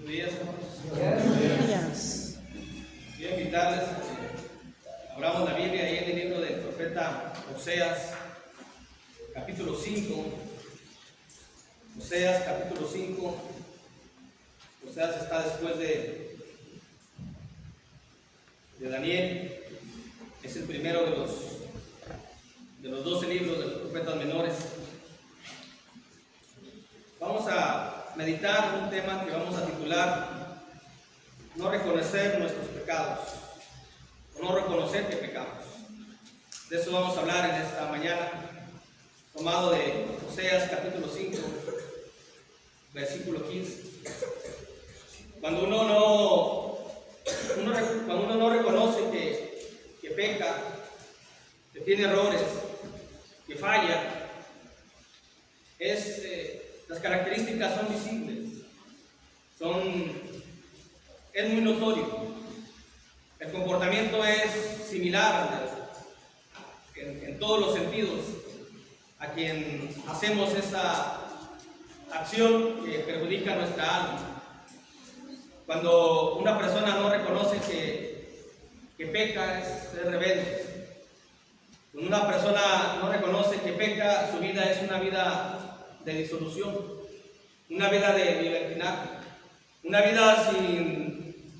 días, hermanos. Quiero invitarles a que abramos la Biblia ahí en el libro del profeta Oseas, capítulo 5. Oseas, capítulo 5. Oseas está después de Daniel. Es el primero de los 12 libros de los profetas menores. Vamos a meditar un tema que vamos a titular No reconocer nuestros pecados, o no reconocer que pecamos. De eso vamos a hablar en esta mañana, tomado de Oseas capítulo 5, versículo 15. Cuando uno no reconoce que peca, que tiene errores, que falla, las características son visibles, es muy notorio. El comportamiento es similar en todos los sentidos a quien hacemos esa acción que perjudica nuestra alma. Cuando una persona no reconoce que peca, es rebelde. Cuando una persona no reconoce que peca, su vida es una vida de disolución, una vida de libertinaje, una vida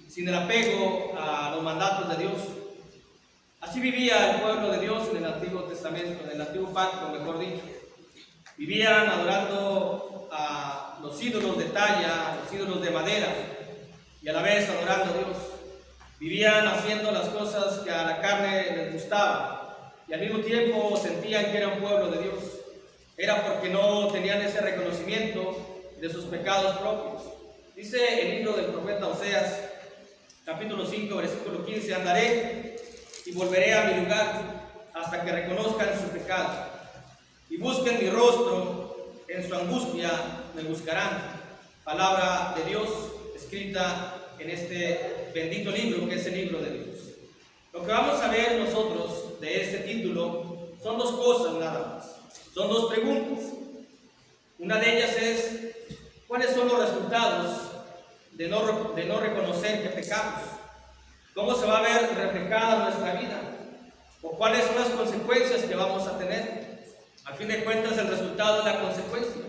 sin el apego a los mandatos de Dios. Así vivía el pueblo de Dios en el Antiguo Testamento, en el Antiguo Pacto, mejor dicho. Vivían adorando a los ídolos de talla, a los ídolos de madera, y a la vez adorando a Dios. Vivían haciendo las cosas que a la carne les gustaba, y al mismo tiempo sentían que era un pueblo de Dios. Era porque no tenían ese reconocimiento de sus pecados propios. Dice el libro del profeta Oseas, capítulo 5, versículo 15: andaré y volveré a mi lugar hasta que reconozcan su pecado y busquen mi rostro, en su angustia me buscarán. Palabra de Dios escrita en este bendito libro que es el libro de Dios. Lo que vamos a ver nosotros de este título son dos cosas nada más. Son dos preguntas. Una de ellas es: ¿cuáles son los resultados de no reconocer que pecamos? ¿Cómo se va a ver reflejada nuestra vida? ¿O cuáles son las consecuencias que vamos a tener? Al fin de cuentas, el resultado es la consecuencia.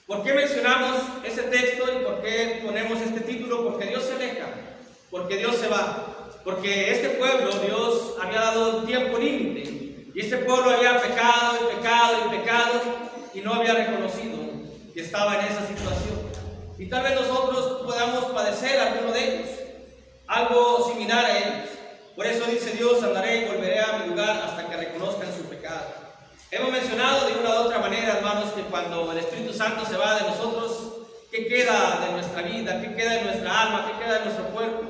¿Por qué mencionamos ese texto y por qué ponemos este título? Porque Dios se aleja, porque Dios se va, porque este pueblo Dios había dado un tiempo límite. Y este pueblo había pecado y pecado y pecado y no había reconocido que estaba en esa situación. Y tal vez nosotros podamos padecer alguno de ellos, algo similar a ellos. Por eso dice Dios: andaré y volveré a mi lugar hasta que reconozcan su pecado. Hemos mencionado de una u otra manera, hermanos, que cuando el Espíritu Santo se va de nosotros, ¿qué queda de nuestra vida? ¿Qué queda de nuestra alma? ¿Qué queda de nuestro cuerpo?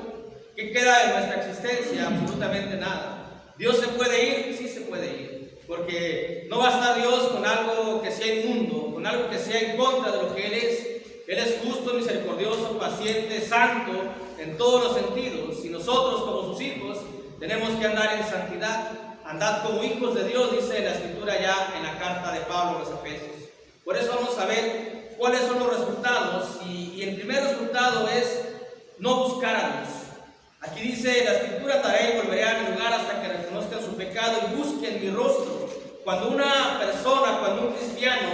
¿Qué queda de nuestra existencia? Absolutamente nada. ¿Dios se puede ir? Sí se puede ir, porque no va a estar Dios con algo que sea inmundo, con algo que sea en contra de lo que Él es. Él es justo, misericordioso, paciente, santo en todos los sentidos, y nosotros como sus hijos tenemos que andar en santidad. Andad como hijos de Dios, dice la Escritura ya en la carta de Pablo a los Efesios. Por eso vamos a ver cuáles son los resultados, y el primer resultado es no buscar a Dios. Aquí dice la Escritura: andaré y volveré a mi lugar hasta que reconozcan su pecado y busquen mi rostro. Cuando una persona, cuando un cristiano,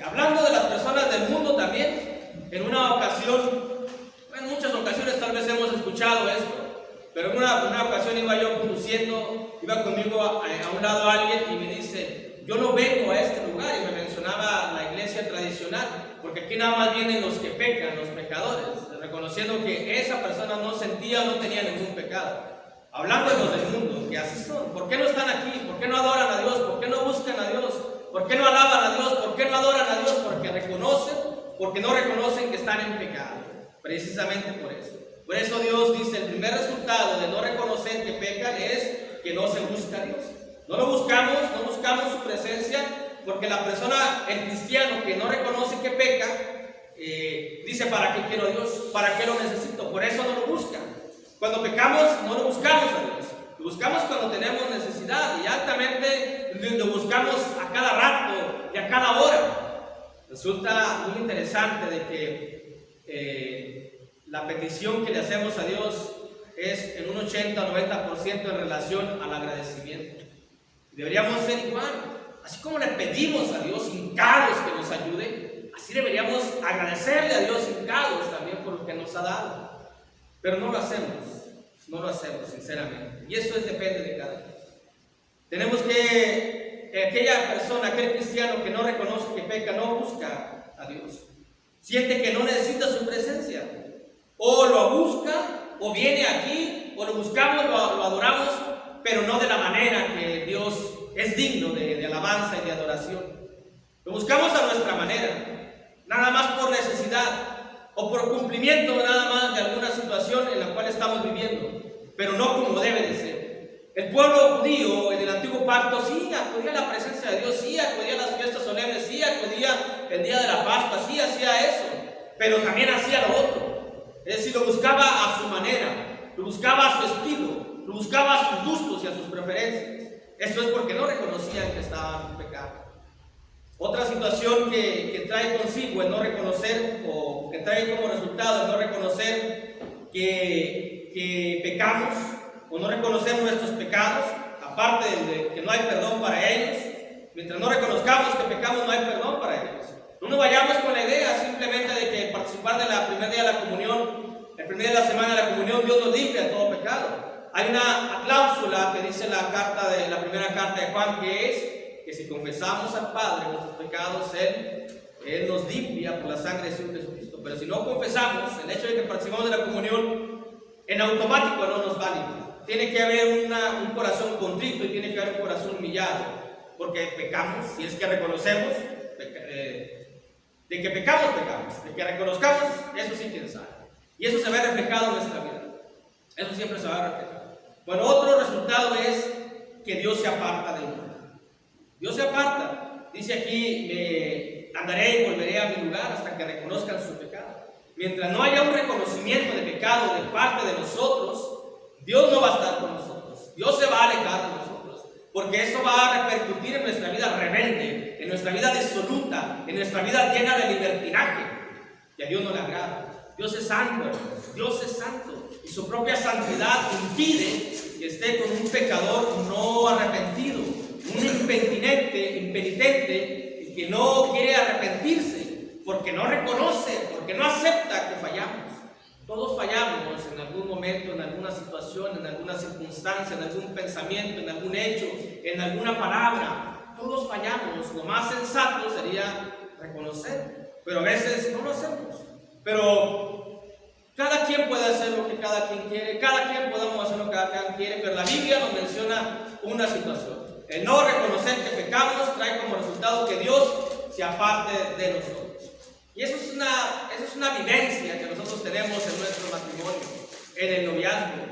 hablando de las personas del mundo también, en una ocasión, en muchas ocasiones tal vez hemos escuchado esto, pero en una ocasión iba yo conduciendo, iba conmigo a un lado alguien y me dice: yo no vengo a este lugar, y me mencionaba la iglesia tradicional, porque aquí nada más vienen los que pecan, los pecadores, reconociendo que esa persona no sentía o no tenía ningún pecado. Hablando de los del mundo, que así son. ¿Por qué no están aquí? ¿Por qué no adoran a Dios? ¿Por qué no buscan a Dios? ¿Por qué no alaban a Dios? ¿Por qué no adoran a Dios? Porque no reconocen que están en pecado. Precisamente por eso. Por eso Dios dice: el primer resultado de no reconocer que pecan es que no se busca a Dios. No lo buscamos, no buscamos su presencia, porque la persona, el cristiano que no reconoce que peca, dice: ¿para qué quiero a Dios? ¿Para qué lo necesito? Por eso no lo busca. Cuando pecamos, no lo buscamos a Dios. Lo buscamos cuando tenemos necesidad, y altamente lo buscamos a cada rato y a cada hora. Resulta muy interesante de que la petición que le hacemos a Dios es en un 80 o 90% en relación al agradecimiento. Deberíamos ser igual. Así como le pedimos a Dios hincados que nos ayude, así deberíamos agradecerle a Dios hincados también por lo que nos ha dado. Pero no lo hacemos sinceramente. Y eso depende de cada uno. Tenemos que aquella persona, aquel cristiano que no reconoce que peca, no busca a Dios. Siente que no necesita su presencia. O lo busca, o viene aquí, o lo buscamos, lo adoramos, pero no de la manera que Dios es digno de alabanza y de adoración. Lo buscamos a nuestra manera, nada más por necesidad, o por cumplimiento nada más de alguna situación en la cual estamos viviendo, pero no como debe de ser. El pueblo judío en el antiguo pacto sí acudía a la presencia de Dios, sí acudía a las fiestas solemnes, sí acudía el día de la Pascua, sí hacía eso, pero también hacía lo otro. Es decir, lo buscaba a su manera, lo buscaba a su estilo, lo buscaba a sus gustos y a sus preferencias. Esto es porque no reconocían que estaban en pecado. Otra situación que trae consigo el no reconocer, o que trae como resultado el no reconocer que pecamos, o no reconocer nuestros pecados, aparte de que no hay perdón para ellos. Mientras no reconozcamos que pecamos, no hay perdón para ellos. No nos vayamos con la idea simplemente de que participar de la primer día de la comunión, el primer día de la semana de la comunión, Dios nos limpia de todo pecado. Hay una cláusula que dice la primera carta de Juan, que es que si confesamos al Padre nuestros pecados, Él nos limpia por la sangre de Jesucristo. Pero si no confesamos, el hecho de que participamos de la comunión, en automático no nos va a limpiar. Tiene que haber un corazón contrito y tiene que haber un corazón humillado, porque pecamos, si es que reconocemos, de que pecamos, de que reconozcamos, eso sí quién sabe. Y eso se ve reflejado en nuestra vida. Eso siempre se va a reflejar. Bueno, otro resultado es que Dios se aparta de uno. Dios se aparta. Dice aquí, andaré y volveré a mi lugar hasta que reconozcan su pecado. Mientras no haya un reconocimiento de pecado de parte de nosotros, Dios no va a estar con nosotros. Dios se va a alejar de nosotros, porque eso va a repercutir en nuestra vida rebelde, en nuestra vida disoluta, en nuestra vida llena de libertinaje, que a Dios no le agrada. Dios es santo, hermanos. Dios es santo, y su propia santidad impide que esté con un pecador no arrepentido, un impenitente que no quiere arrepentirse, porque no reconoce, porque no acepta que fallamos. Todos fallamos en algún momento, en alguna situación, en alguna circunstancia, en algún pensamiento, en algún hecho, en alguna palabra. Todos fallamos. Lo más sensato sería reconocer, pero a veces no lo hacemos. Pero cada quien puede hacer lo que cada quien quiere, cada quien podemos hacer lo que cada quien quiere, pero la Biblia nos menciona una situación. El no reconocer que pecamos trae como resultado que Dios se aparte de nosotros. Y eso es una vivencia que nosotros tenemos en nuestro matrimonio, en el noviazgo,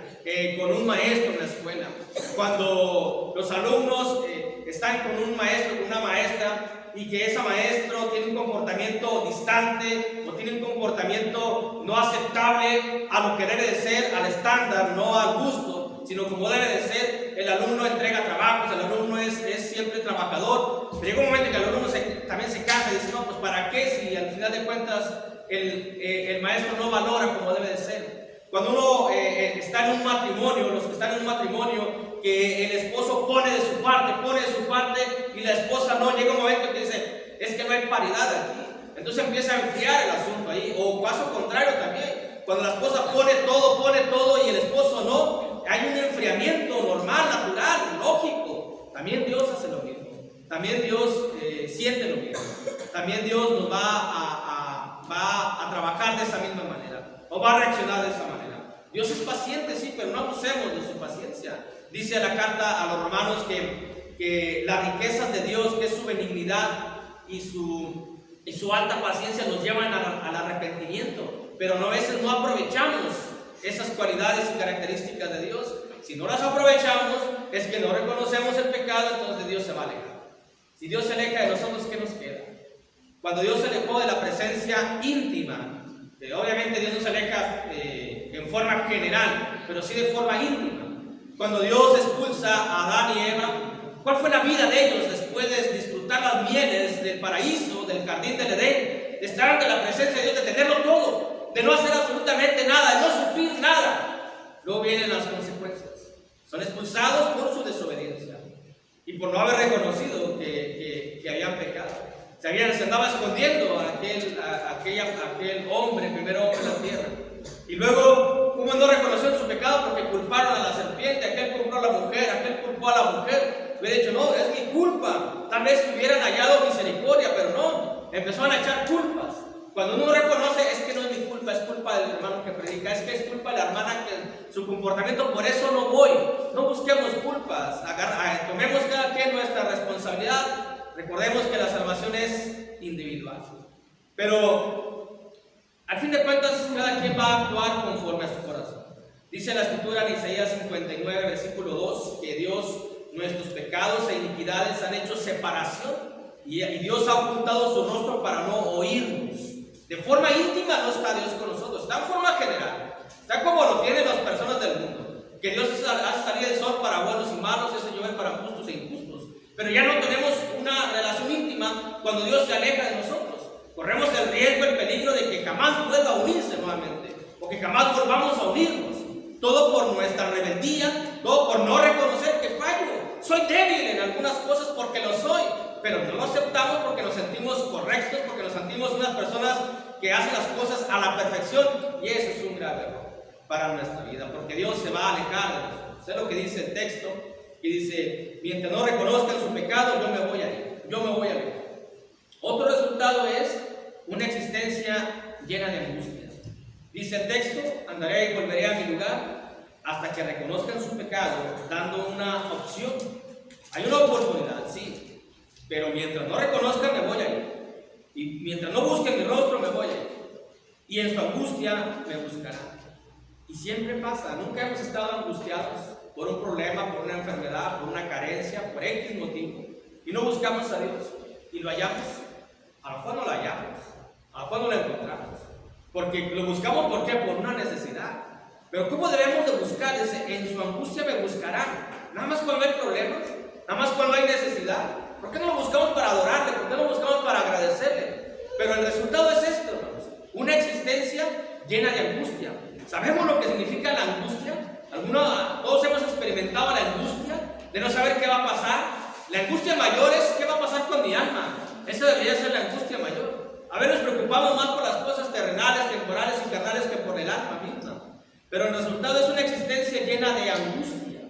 con un maestro en la escuela. Cuando los alumnos están con un maestro, con una maestra, y que ese maestro tiene un comportamiento distante, o tiene un comportamiento no aceptable a lo que debe de ser, al estándar, no al gusto, sino como debe de ser. El alumno entrega trabajos, el alumno es siempre trabajador, pero llega un momento que el alumno también se cansa y dice, no, pues ¿para qué si al final de cuentas el maestro no valora como debe de ser? Cuando uno está en un matrimonio, los que están en un matrimonio, que el esposo pone de su parte y la esposa no, llega un momento que dice, es que no hay paridad aquí. Entonces empieza a enfriar el asunto ahí, o caso contrario también, cuando la esposa pone todo y el esposo no, hay un enfriamiento normal, natural, lógico. También Dios hace lo mismo, también Dios siente lo mismo, también Dios nos va a trabajar de esa misma manera, o va a reaccionar de esa manera. Dios es paciente, sí, pero no abusemos de su paciencia. Dice la carta a los romanos que las riquezas de Dios, que es su benignidad y su alta paciencia, nos llevan al arrepentimiento, pero a veces no aprovechamos esas cualidades y características de Dios. Si no las aprovechamos, es que no reconocemos el pecado, entonces Dios se va a alejar. Si Dios se aleja de nosotros, ¿qué nos queda? Cuando Dios se alejó de la presencia íntima, obviamente Dios no se aleja en forma general, pero sí de forma íntima. Cuando Dios expulsa a Adán y Eva, ¿cuál fue la vida de ellos después de disfrutar las mieles del paraíso, del jardín del Edén, de estar ante la presencia de Dios, de tenerlo todo, de no hacer absolutamente nada? nada, de no sufrir nada, luego vienen las consecuencias. Son expulsados por su desobediencia y por no haber reconocido que habían pecado. Se andaba escondiendo a aquel hombre, el primer hombre en la tierra. Y luego, ¿cómo no reconocieron su pecado? Porque culparon a la serpiente, aquel culpó a la mujer, aquel culpó a la mujer. Hubiera dicho, no, es mi culpa. Tal vez hubieran hallado misericordia, pero no. Empezaron a echar culpas. Cuando uno reconoce, es que no es mi culpa, es culpa del hermano que predica, es que es culpa de la hermana que su comportamiento, por eso no voy. No busquemos culpas, tomemos cada quien nuestra responsabilidad. Recordemos que la salvación es individual. Pero, al fin de cuentas, cada quien va a actuar conforme a su corazón. Dice la Escritura en Isaías 59, versículo 2, que Dios, nuestros pecados e iniquidades han hecho separación y Dios ha ocultado su rostro para no oírnos. De forma íntima no está Dios con nosotros, está en forma general, está como lo tienen las personas del mundo, que Dios hace salir el sol para buenos y malos, hace llover para justos e injustos, pero ya no tenemos una relación íntima cuando Dios se aleja de nosotros. Corremos el riesgo, el peligro de que jamás vuelva a unirse nuevamente, o que jamás volvamos a unirnos, todo por nuestra rebeldía, todo por no reconocer que fallo. Soy débil en algunas cosas porque lo soy, pero no lo aceptamos porque nos sentimos correctos, porque nos sentimos unas personas que hacen las cosas a la perfección, y eso es un grave error para nuestra vida, porque Dios se va a alejar de nosotros. Es lo que dice el texto, y dice, mientras no reconozcan su pecado, yo me voy a ir, yo me voy a alejar. Otro resultado es una existencia llena de angustia. Dice el texto, andaré y volveré a mi lugar hasta que reconozcan su pecado, dando una opción. Hay una oportunidad, sí, pero mientras no reconozcan me voy a ir, y mientras no busquen mi rostro me voy a ir, y en su angustia me buscarán. Y siempre pasa, nunca hemos estado angustiados por un problema, por una enfermedad, por una carencia, por X motivo, y no buscamos a Dios, y lo hallamos. A lo mejor no lo hallamos, a lo mejor no lo encontramos, porque lo buscamos, ¿por qué? Por una necesidad. Pero ¿cómo debemos de buscar? Dice, en su angustia me buscarán. Nada más cuando hay problemas, nada más cuando hay necesidad. ¿Por qué no lo buscamos para adorarle? ¿Por qué no lo buscamos para agradecerle? Pero el resultado es esto, hermanos, una existencia llena de angustia. ¿Sabemos lo que significa la angustia? Todos hemos experimentado la angustia de no saber qué va a pasar. La angustia mayor es qué va a pasar con mi alma. Esa debería ser la angustia mayor. A veces nos preocupamos más por las cosas terrenales, temporales y carnales que por el alma misma. Pero el resultado es una existencia llena de angustia,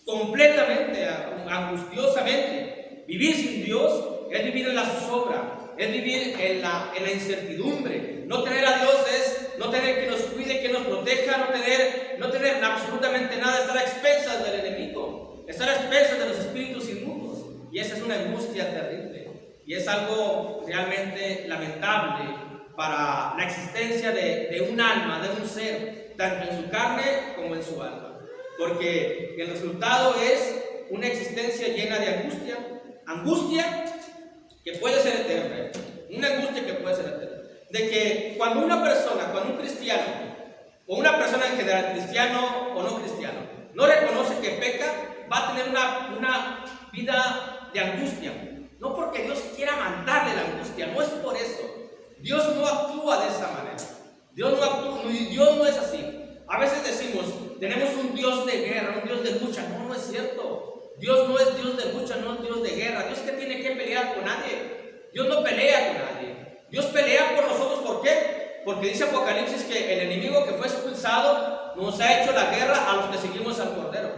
completamente, angustiosamente. Vivir sin Dios es vivir en la zozobra, es vivir en la incertidumbre. No tener a Dios es no tener que nos cuide, que nos proteja, no tener absolutamente nada, estar a expensas del enemigo, estar a expensas de los espíritus inmundos. Y esa es una angustia terrible. Y es algo realmente lamentable para la existencia de un alma, de un ser, tanto en su carne como en su alma. Porque el resultado es una existencia llena de angustia que puede ser eterna, una angustia que puede ser eterna. De que cuando un cristiano, o una persona en general, cristiano o no cristiano, no reconoce que peca, va a tener una vida de angustia. No porque Dios quiera mandarle la angustia, no es por eso. Dios no actúa de esa manera. Dios no es así. A veces decimos, tenemos un Dios de guerra, un Dios de lucha. No, no es cierto. Dios no es Dios de lucha, no es Dios de guerra. Dios que tiene que pelear con nadie. Dios no pelea con nadie. Dios pelea por nosotros, ¿por qué? Porque dice Apocalipsis que el enemigo que fue expulsado nos ha hecho la guerra a los que seguimos al Cordero.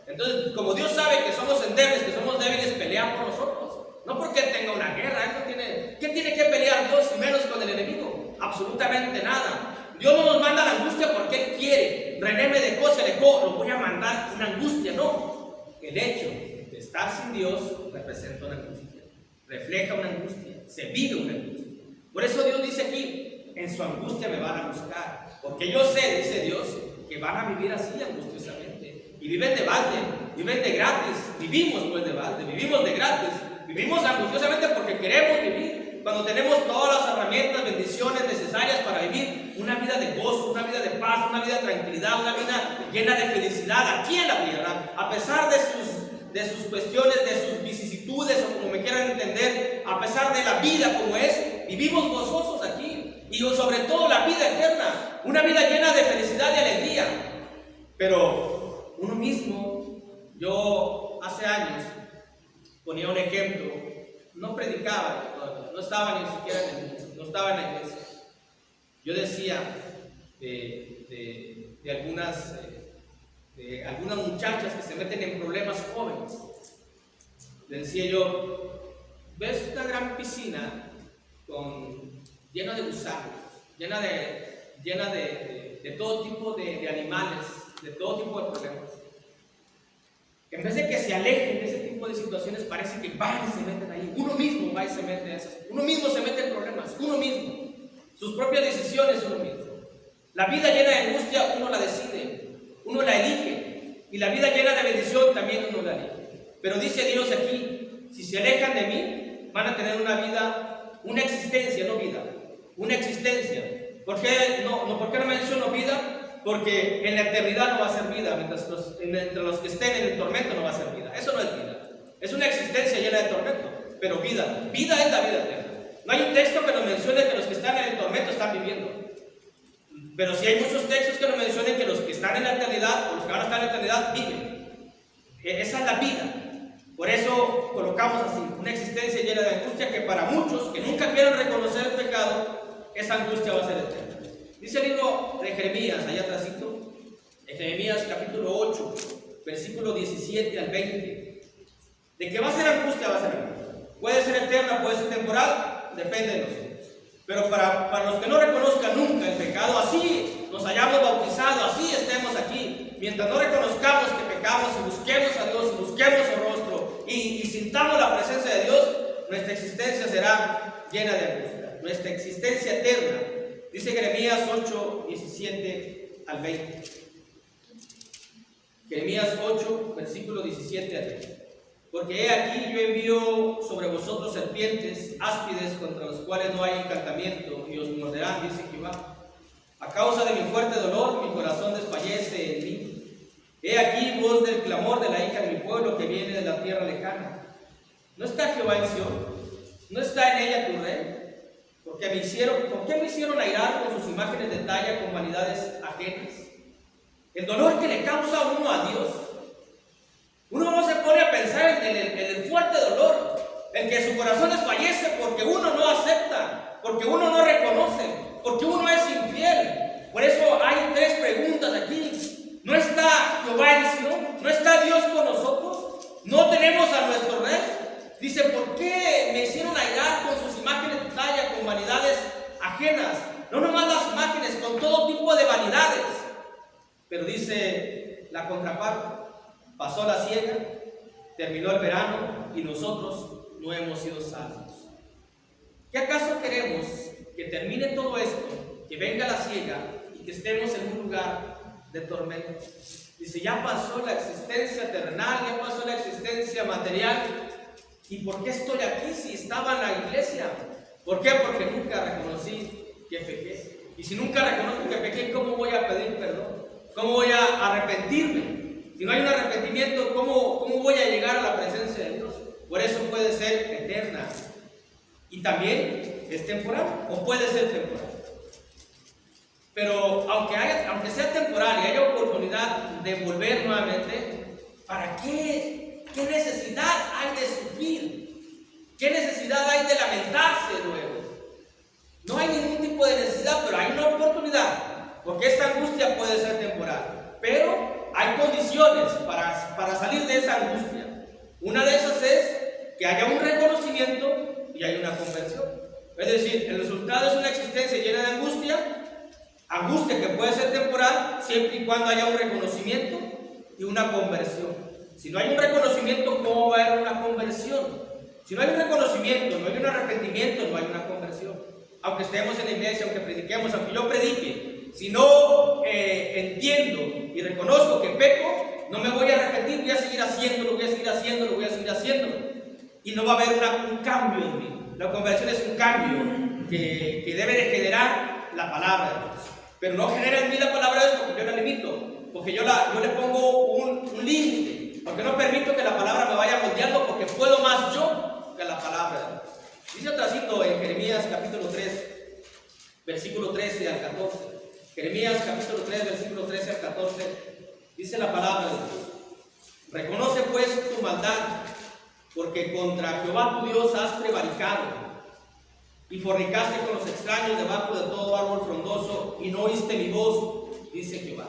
Entonces, como Dios sabe que somos endebles, que somos débiles, pelea por nosotros. No porque Él tenga una guerra, ¿qué tiene que pelear Dios y menos con el enemigo? Absolutamente nada. Dios no nos manda la angustia porque Él quiere. René me dejó, se alejó, lo voy a mandar una angustia. No. El hecho de estar sin Dios representa una angustia. Refleja una angustia. Se vive una angustia. Por eso Dios dice aquí, en su angustia me van a buscar. Porque yo sé, dice Dios, que van a vivir así angustiosamente. Y viven de balde, viven de gratis. Vivimos pues de balde, vivimos de gratis. Vivimos angustiosamente porque queremos vivir. Cuando tenemos todas las herramientas, bendiciones necesarias para vivir una vida de gozo, una vida de paz, una vida de tranquilidad, una vida llena de felicidad aquí en la tierra, a pesar de sus cuestiones, de sus vicisitudes o como me quieran entender, a pesar de la vida como es, vivimos gozosos aquí. Y sobre todo la vida eterna. una vida llena de felicidad y alegría, pero uno mismo, yo hace años ponía un ejemplo, no predicaba, no estaba ni siquiera en el mundo, no estaba en la iglesia. Yo decía de algunas muchachas que se meten en problemas jóvenes. Le decía yo, ves una gran piscina llena de gusanos, llena de todo tipo de animales, de todo tipo de problemas. En vez de que se alejen de ese tipo de situaciones, parece que van y se meten ahí. Uno mismo va y se mete en esas. Uno mismo se mete en problemas, uno mismo. Sus propias decisiones, uno mismo. La vida llena de angustia, uno la decide, uno la elige. Y la vida llena de bendición, también uno la elige. Pero dice Dios aquí, si se alejan de mí, van a tener una vida, una existencia, no vida, una existencia. ¿Por qué no menciono vida? Porque en la eternidad no va a ser vida, entre los que estén en el tormento no va a ser vida. Eso no es vida. Es una existencia llena de tormento, pero vida es la vida eterna. No hay un texto que nos mencione que los que están en el tormento están viviendo. Pero sí hay muchos textos que nos mencionen que los que están en la eternidad, o los que van a estar en la eternidad, viven. Esa es la vida. Por eso colocamos así, una existencia llena de angustia que para muchos que nunca quieren reconocer el pecado, esa angustia va a ser eterna. Dice el libro de Jeremías, allá atrásito, en Jeremías capítulo 8, versículo 17 al 20, de que va a ser angustia, va a ser angustia. Puede ser eterna, puede ser temporal, depende de nosotros. Pero para los que no reconozcan nunca el pecado, así nos hayamos bautizado, así estemos aquí, mientras no reconozcamos que pecamos y busquemos a Dios, y busquemos su rostro y sintamos la presencia de Dios, nuestra existencia será llena de angustia, nuestra existencia eterna. Dice Jeremías 8, 17 al 20. Jeremías 8, versículo 17 al 20. Porque he aquí yo envío sobre vosotros serpientes áspides contra los cuales no hay encantamiento y os morderán, dice Jehová. A causa de mi fuerte dolor, mi corazón desfallece en mí. He aquí voz del clamor de la hija de mi pueblo que viene de la tierra lejana. ¿No está Jehová en Sión? ¿No está en ella tu rey? ¿Por qué me hicieron airar con sus imágenes de talla, con vanidades ajenas? El dolor que le causa a uno a Dios. Uno no se pone a pensar en el fuerte dolor, en que su corazón desfallece porque uno no acepta, porque uno no reconoce, porque uno es infiel. Por eso hay tres preguntas aquí. ¿No está Jehová en Sión? ¿No está Dios con nosotros? ¿No tenemos a nuestro rey? Dice, ¿por qué me hicieron airar con sus imágenes de talla, con vanidades ajenas? No nomás las imágenes, con todo tipo de vanidades. Pero dice la contraparte, pasó la siega, terminó el verano y nosotros no hemos sido salvos. ¿Qué acaso queremos que termine todo esto, que venga la siega y que estemos en un lugar de tormento? Dice, ya pasó la existencia terrenal, ya pasó la existencia material. ¿Y por qué estoy aquí si estaba en la iglesia? ¿Por qué? Porque nunca reconocí que pequé. Y si nunca reconozco que pequé, ¿cómo voy a pedir perdón? ¿Cómo voy a arrepentirme? Si no hay un arrepentimiento, ¿cómo voy a llegar a la presencia de Dios? Por eso puede ser eterna. Y también es temporal, o puede ser temporal. Pero aunque sea temporal y haya oportunidad de volver nuevamente, ¿para qué? ¿Qué necesidad hay de sufrir? ¿Qué necesidad hay de lamentarse luego? No hay ningún tipo de necesidad, pero hay una oportunidad, porque esta angustia puede ser temporal. Pero hay condiciones para salir de esa angustia. Una de esas es que haya un reconocimiento y haya una conversión. Es decir, el resultado es una existencia llena de angustia que puede ser temporal siempre y cuando haya un reconocimiento y una conversión. Si no hay un reconocimiento, ¿cómo va a haber una conversión? Si no hay un reconocimiento, no hay un arrepentimiento, no hay una conversión. Aunque estemos en la iglesia, aunque prediquemos, aunque yo predique, si no entiendo y reconozco que peco, no me voy a arrepentir, voy a seguir haciéndolo, voy a seguir haciéndolo. Y no va a haber un cambio en mí. La conversión es un cambio que debe de generar la palabra de Dios. Pero no genera en mí la palabra de Dios porque yo la limito, porque yo le pongo un límite, porque no permito que la palabra me vaya moldeando, porque puedo más yo que la palabra de Dios. Dice otra cita en Jeremías capítulo 3, versículo 13 al 14. Jeremías capítulo 3, versículo 13 al 14, dice la palabra de Dios: reconoce pues tu maldad, porque contra Jehová tu Dios has prevaricado, y fornicaste con los extraños debajo de todo árbol frondoso, y no oíste mi voz, dice Jehová.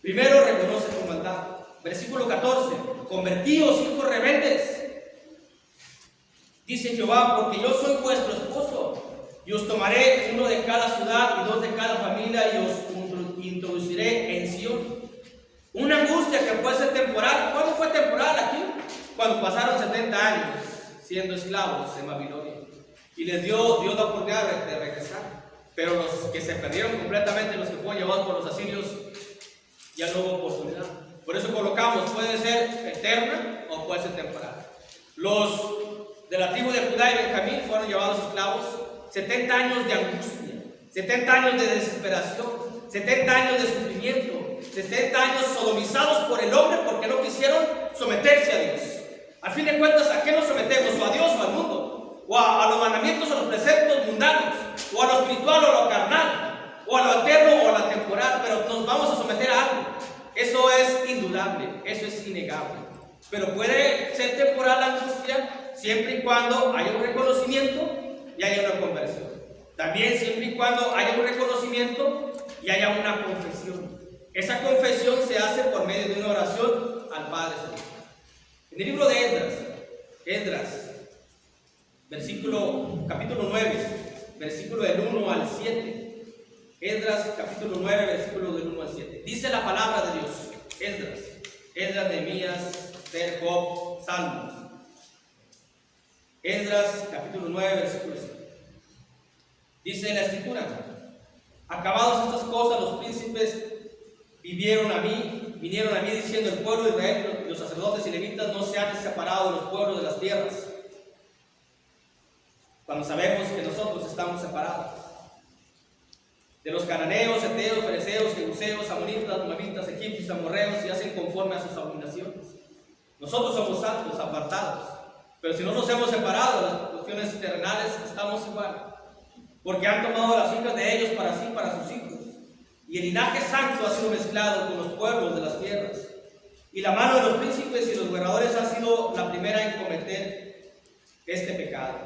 Primero reconoce tu maldad. Versículo 14: convertíos, hijos rebeldes, dice Jehová, porque yo soy vuestro esposo, y os tomaré uno de cada ciudad y dos de cada familia, y os introduciré en Sion. Una angustia que puede ser temporal. ¿Cuándo fue temporal aquí? Cuando pasaron 70 años siendo esclavos en Babilonia, y les dio Dios la oportunidad de regresar. Pero los que se perdieron completamente, los que fueron llevados por los asirios, ya no hubo oportunidad. Por eso colocamos, puede ser eterna o puede ser temporal. Los de la tribu de Judá y Benjamín fueron llevados esclavos. 70 años de angustia, 70 años de desesperación, 70 años de sufrimiento, 70 años sodomizados por el hombre porque no quisieron someterse a Dios. Al fin de cuentas, ¿a qué nos sometemos? ¿O a Dios o al mundo? ¿O a los mandamientos, a los preceptos mundanos? ¿O a lo espiritual o a lo carnal? ¿O a lo eterno o a lo temporal? Pero nos vamos a someter a algo. Eso es indudable, eso es innegable. Pero puede ser temporal la angustia siempre y cuando haya un reconocimiento y haya una conversión. También siempre y cuando haya un reconocimiento y haya una confesión. Esa confesión se hace por medio de una oración al Padre Celestial. En el libro de Esdras, capítulo 9, versículo del 1 al 7. Esdras, capítulo 9, versículo del 1 al 7. Dice la palabra de Dios. Esdras, Nehemías, Esther, Job, Salmos. Esdras, capítulo 9, versículo 7. Dice la escritura: acabados estas cosas, los príncipes vinieron a mí diciendo: el pueblo de Israel, los sacerdotes y levitas no se han separado de los pueblos de las tierras, cuando sabemos que nosotros estamos separados de los cananeos, heteos, fereceos, jebuseos, amonitas, moabitas, egipcios, amorreos, y hacen conforme a sus abominaciones. Nosotros somos santos, apartados, pero si no nos hemos separado de las cuestiones terrenales, estamos igual, porque han tomado las hijas de ellos para sí, para sus hijos, y el linaje santo ha sido mezclado con los pueblos de las tierras, y la mano de los príncipes y los gobernadores ha sido la primera en cometer este pecado.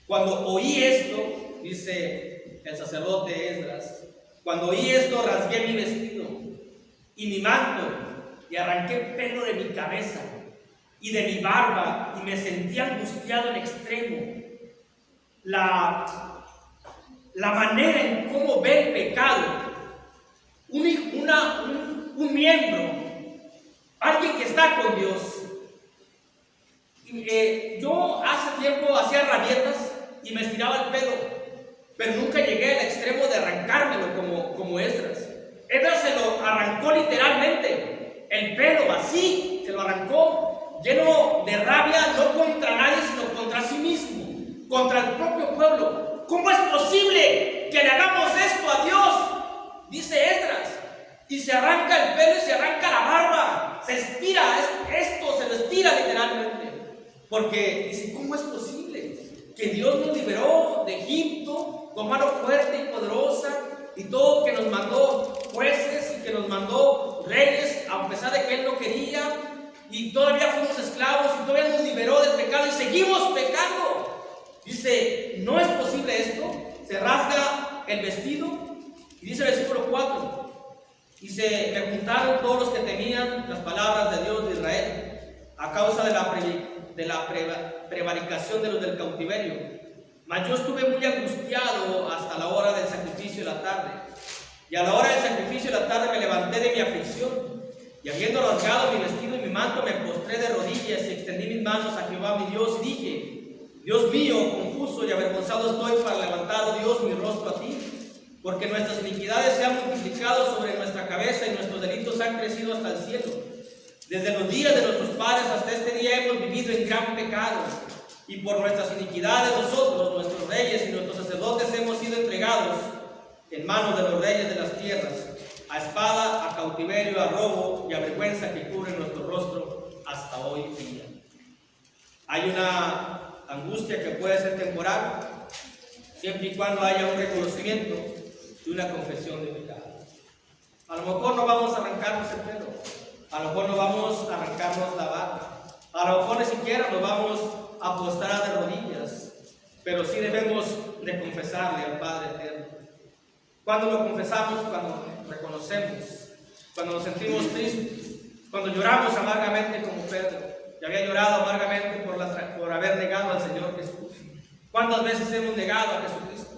Cuando oí esto, dice el sacerdote Esdras, cuando oí esto, rasgué mi vestido y mi manto, y arranqué el pelo de mi cabeza y de mi barba, y me sentí angustiado en extremo. La manera en cómo ve el pecado, un miembro, alguien que está con Dios. Yo hace tiempo hacía rabietas y me estiraba el pelo, pero nunca llegué al extremo de arrancármelo como Esdras. Esdras se lo arrancó literalmente, el pelo así, se lo arrancó, lleno de rabia, no contra nadie, sino contra sí mismo, contra el propio pueblo. ¿Cómo es posible que le hagamos esto a Dios? Dice Esdras. Y se arranca el pelo y se arranca la barba, se estira, esto se lo estira literalmente. Porque dice: ¿cómo es posible que Dios nos liberó de Egipto con mano fuerte y poderosa, y todo, que nos mandó jueces y que nos mandó reyes, a pesar de que Él no quería, y todavía fuimos esclavos y todavía nos liberó del pecado y seguimos pecando? Dice: ¿no es posible esto? Se rasga el vestido y dice el versículo 4: y se le juntaron todos los que temían las palabras de Dios de Israel a causa de la prevaricación de los del cautiverio. Mas yo estuve muy angustiado hasta la hora del sacrificio de la tarde. Y a la hora del sacrificio de la tarde me levanté de mi aflicción, y habiendo rasgado mi vestido y mi manto, me postré de rodillas y extendí mis manos a Jehová mi Dios, y dije: Dios mío, confuso y avergonzado estoy para levantar, oh Dios, mi rostro a ti, porque nuestras iniquidades se han multiplicado sobre nuestra cabeza y nuestros delitos han crecido hasta el cielo. Desde los días de nuestros padres hasta este día hemos vivido en gran pecado, y por nuestras iniquidades nosotros, nuestros reyes y nuestros sacerdotes, hemos sido entregados en manos de los reyes de las tierras, a espada, a cautiverio, a robo y a vergüenza que cubren nuestro rostro hasta hoy día. Hay una angustia que puede ser temporal, siempre y cuando haya un reconocimiento de una confesión de pecado. A lo mejor no vamos a arrancarnos el pelo, a lo mejor no vamos a arrancarnos la barba, a lo mejor ni siquiera nos vamos a postrar de rodillas, pero sí debemos de confesarle al Padre Eterno. Cuando lo confesamos, cuando reconocemos, cuando nos sentimos tristes, cuando lloramos amargamente como Pedro, que había llorado amargamente por haber negado al Señor Jesús. ¿Cuántas veces hemos negado a Jesucristo?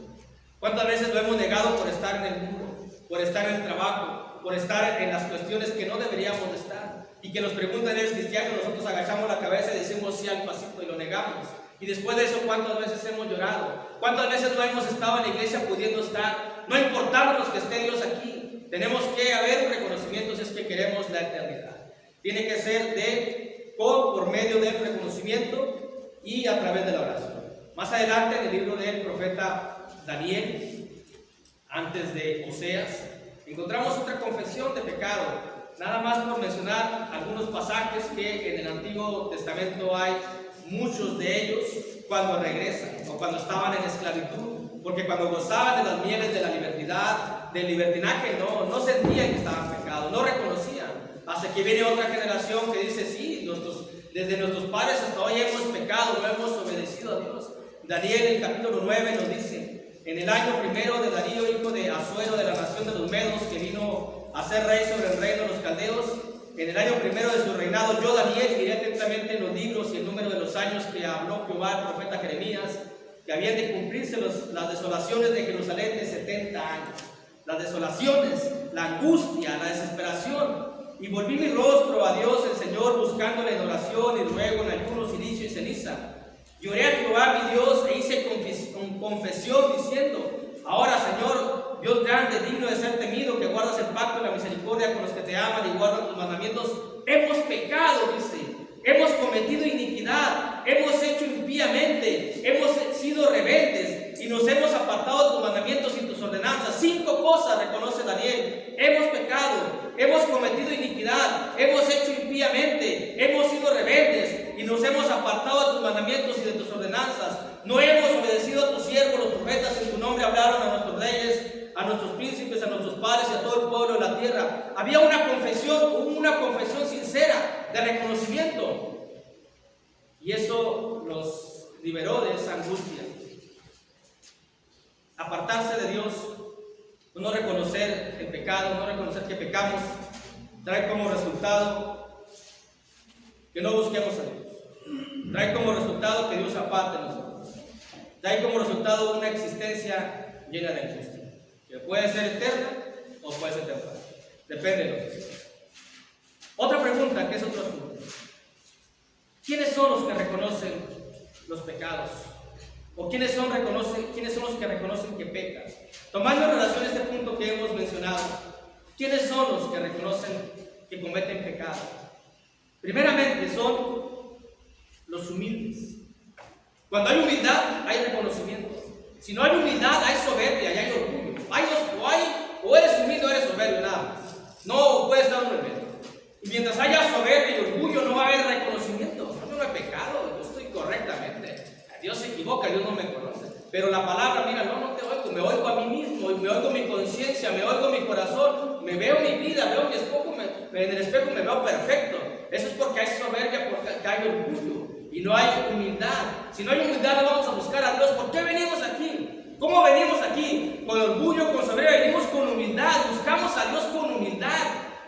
¿Cuántas veces lo hemos negado por estar en el mundo, por estar en el trabajo, por estar en las cuestiones que no deberíamos de estar? Y que nos preguntan, ¿eres cristiano? Nosotros agachamos la cabeza y decimos sí al pasito y lo negamos. Y después de eso, ¿cuántas veces hemos llorado? ¿Cuántas veces no hemos estado en la iglesia pudiendo estar? No importamos que esté Dios aquí. Tenemos que haber un reconocimiento si es que queremos la eternidad. Tiene que ser por medio del reconocimiento y a través de la oración. Más adelante, en el libro del profeta Daniel, antes de Oseas, encontramos otra confesión de pecado. Nada más por mencionar algunos pasajes que en el Antiguo Testamento hay muchos de ellos cuando regresan o cuando estaban en esclavitud, porque cuando gozaban de las mieles de la libertad, del libertinaje, no sentían que estaban pecados, no reconocían. Hasta que viene otra generación que dice, sí, desde nuestros padres hasta hoy hemos pecado, no hemos obedecido a Dios. Daniel, en el capítulo 9, nos dice, en el año primero de Darío, hijo de Asuero, de la nación de los Medos, que vino a ser rey sobre el reino de los caldeos, en el año primero de su reinado, yo, Daniel, miré atentamente en los libros y el número de los años que habló Jehová, el profeta Jeremías, que habían de cumplirse las desolaciones de Jerusalén de 70 años. Las desolaciones, la angustia, la desesperación. Y volví mi rostro a Dios, el Señor, buscándole en oración y ruego, en ayuno, silicio y ceniza. Lloré a Jehová, mi Dios, e hice confesión diciendo, ahora, Señor, Dios grande, digno de ser temido, que guardas el pacto y la misericordia con los que te aman y guardan tus mandamientos, hemos pecado, dice, hemos cometido iniquidad, hemos hecho impíamente, hemos sido rebeldes y nos hemos apartado de tus mandamientos y tus ordenanzas. 5 cosas reconoce Daniel: hemos pecado, hemos cometido iniquidad, hemos hecho impíamente, hemos sido rebeldes y nos hemos apartado de tus mandamientos y de tus ordenanzas. No hemos obedecido a tus siervos, los profetas, en tu nombre hablaron a nuestros reyes, a nuestros príncipes, a nuestros padres y a todo el pueblo de la tierra. Había una confesión sincera de reconocimiento. Y eso los liberó de esa angustia. Apartarse de Dios, no reconocer el pecado, no reconocer que pecamos, trae como resultado que no busquemos a Dios. Trae como resultado que Dios aparte de nosotros. Trae como resultado una existencia llena de angustia, que puede ser eterna o puede ser temporal. Depende de nosotros. Otra pregunta, que es otro asunto. ¿Quiénes son los que reconocen los pecados? ¿O quiénes son los que reconocen que pecan? Tomando en relación este punto que hemos mencionado, ¿quiénes son los que reconocen que cometen pecado? Primeramente son los humildes. Cuando hay humildad, hay reconocimiento. Si no hay humildad, hay soberbia y hay orgullo. O eres humilde o eres soberbio, nada más. No puedes estar uno en medio. Y mientras haya soberbia y orgullo, no va a haber reconocimiento. No he pecado, yo estoy correctamente. Dios se equivoca, Dios no me conoce. Pero la palabra, mira, no te oigo, me oigo a mí mismo, me oigo mi conciencia, me oigo mi corazón, me veo mi vida, veo mi espejo, en el espejo me veo perfecto. Eso es porque hay soberbia, porque hay orgullo y no hay humildad. Si no hay humildad, no vamos a buscar a Dios. ¿Por qué venimos aquí? ¿Cómo venimos aquí? Con orgullo, con soberbia. Venimos con humildad, buscamos a Dios con humildad.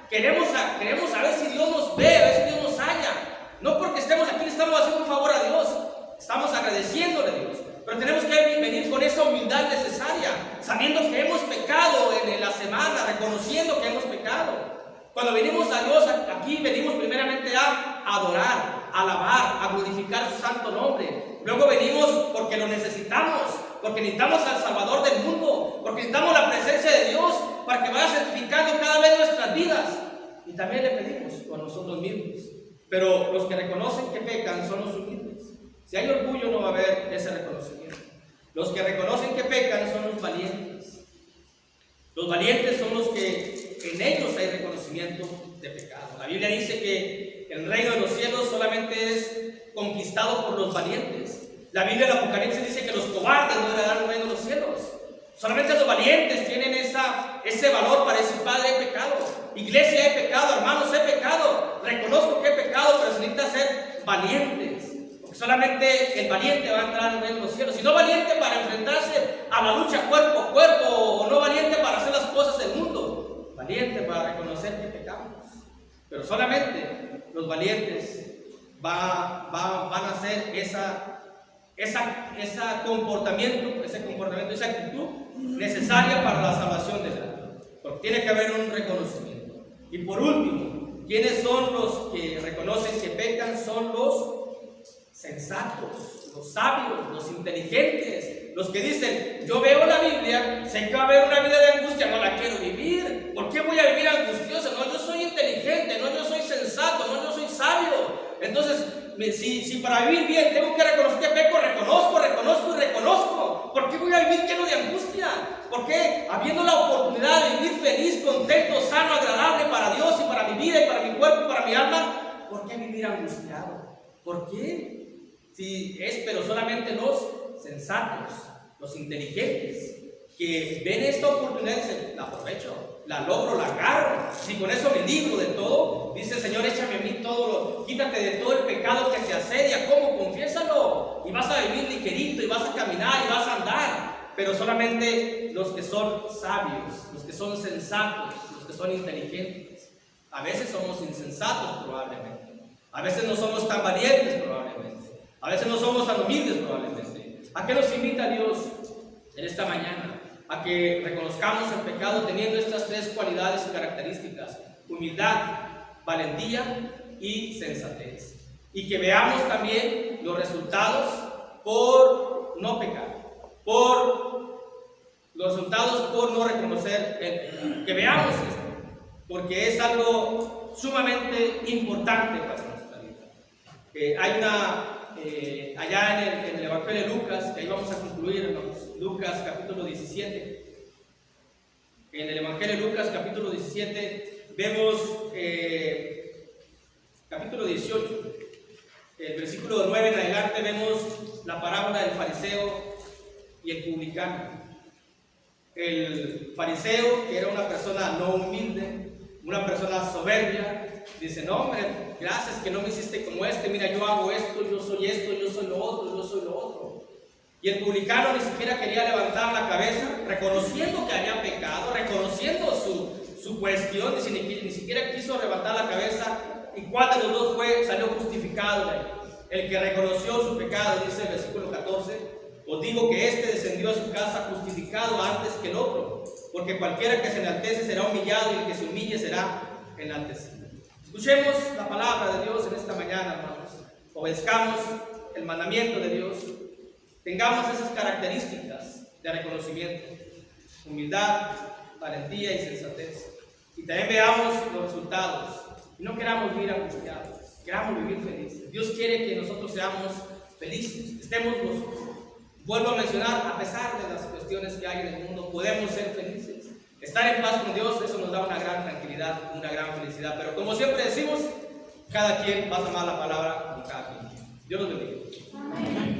Queremos saber si Dios nos ve, a ver si Dios nos halla. No porque estemos aquí le estamos haciendo un favor a Dios, estamos agradeciéndole a Dios. Pero tenemos que venir con esa humildad necesaria, sabiendo que hemos pecado en la semana, reconociendo que hemos pecado. Cuando venimos a Dios aquí, venimos primeramente a adorar, a alabar, a glorificar su santo nombre. Luego venimos porque lo necesitamos, porque necesitamos al Salvador del mundo, porque necesitamos la presencia de Dios para que vaya santificando cada vez nuestras vidas. Y también le pedimos por nosotros mismos. Pero los que reconocen que pecan son los humildes. Si hay orgullo, no va a haber ese reconocimiento. Los que reconocen que pecan son los valientes. Los valientes son los que en ellos hay reconocimiento de pecado. La Biblia dice que el reino de los cielos solamente es conquistado por los valientes. La Biblia del Apocalipsis dice que los cobardes no heredarán el reino de los cielos. Solamente los valientes tienen ese valor para decir: Padre, he pecado, iglesia, he pecado, hermanos, he pecado, reconozco que he pecado, pero se necesita ser valientes. Porque solamente el valiente va a entrar en los cielos. Y no valiente para enfrentarse a la lucha cuerpo a cuerpo, o no valiente para hacer las cosas del mundo, valiente para reconocer que pecamos. Pero solamente los valientes van a hacer ese comportamiento, esa actitud necesaria para la salvación del alma. Porque tiene que haber un reconocimiento. Y por último, ¿quiénes son los que reconocen que pecan? Son los sensatos, los sabios, los inteligentes, los que dicen: yo veo la Biblia, sé que va a haber una vida de angustia, no la quiero vivir. ¿Por qué voy a vivir angustiosa? No, yo soy inteligente, no, yo soy sensato, no, yo soy sabio. Entonces, si para vivir bien tengo que reconocer que peco, reconozco. ¿Por qué voy a vivir lleno de angustia? ¿Por qué, habiendo la oportunidad de vivir feliz, contento, sano, agradable para Dios y para mi vida y para mi cuerpo y para mi alma, por qué vivir angustiado? ¿Por qué? Pero solamente los sensatos, los inteligentes, que ven esta oportunidad y dicen: la aprovecho, la logro, la agarro. Si con eso me libro de todo, dice el Señor: échame a mí todo, quítate de todo el pecado que te asedia. ¿Cómo? Confiésalo, y vas a vivir ligerito, y vas a caminar, y vas a andar. Pero solamente los que son sabios, los que son sensatos, los que son inteligentes. A veces somos insensatos probablemente, a veces no somos tan valientes probablemente, a veces no somos tan humildes probablemente. ¿A qué nos invita Dios en esta mañana? A que reconozcamos el pecado teniendo estas tres cualidades y características: humildad, valentía y sensatez. Y que veamos también los resultados por no pecar, los resultados por no reconocer que veamos esto, porque es algo sumamente importante para nuestra vida. Hay una allá en el Evangelio de Lucas, que ahí vamos a concluir, hermanos, Lucas capítulo 17. En el Evangelio de Lucas capítulo 17 vemos capítulo 18, el versículo 9 en adelante, vemos la parábola del fariseo y el publicano. El fariseo, que era una persona no humilde, una persona soberbia, dice: no, hombre, gracias que no me hiciste como mira, yo hago esto, yo soy esto, yo soy lo otro, yo soy lo otro. Y el publicano ni siquiera quería levantar la cabeza, reconociendo que había pecado, reconociendo su cuestión, ni siquiera quiso levantar la cabeza. ¿Y cuál de los dos salió justificado de ahí? El que reconoció su pecado, dice el versículo 14: os digo que descendió a su casa justificado antes que el otro, porque cualquiera que se enaltece será humillado, y el que se humille será enaltecido. Escuchemos la palabra de Dios en esta mañana, hermanos. Obedezcamos el mandamiento de Dios. Tengamos esas características de reconocimiento: humildad, valentía y sensatez. Y también veamos los resultados. Y no queramos vivir angustiados, queramos vivir felices. Dios quiere que nosotros seamos felices, estemos gozosos. Vuelvo a mencionar, a pesar de las cuestiones que hay en el mundo, podemos ser felices. Estar en paz con Dios, eso nos da una gran tranquilidad, una gran felicidad. Pero como siempre decimos, cada quien va a tomar la palabra con cada quien. Dios los bendiga. Amén.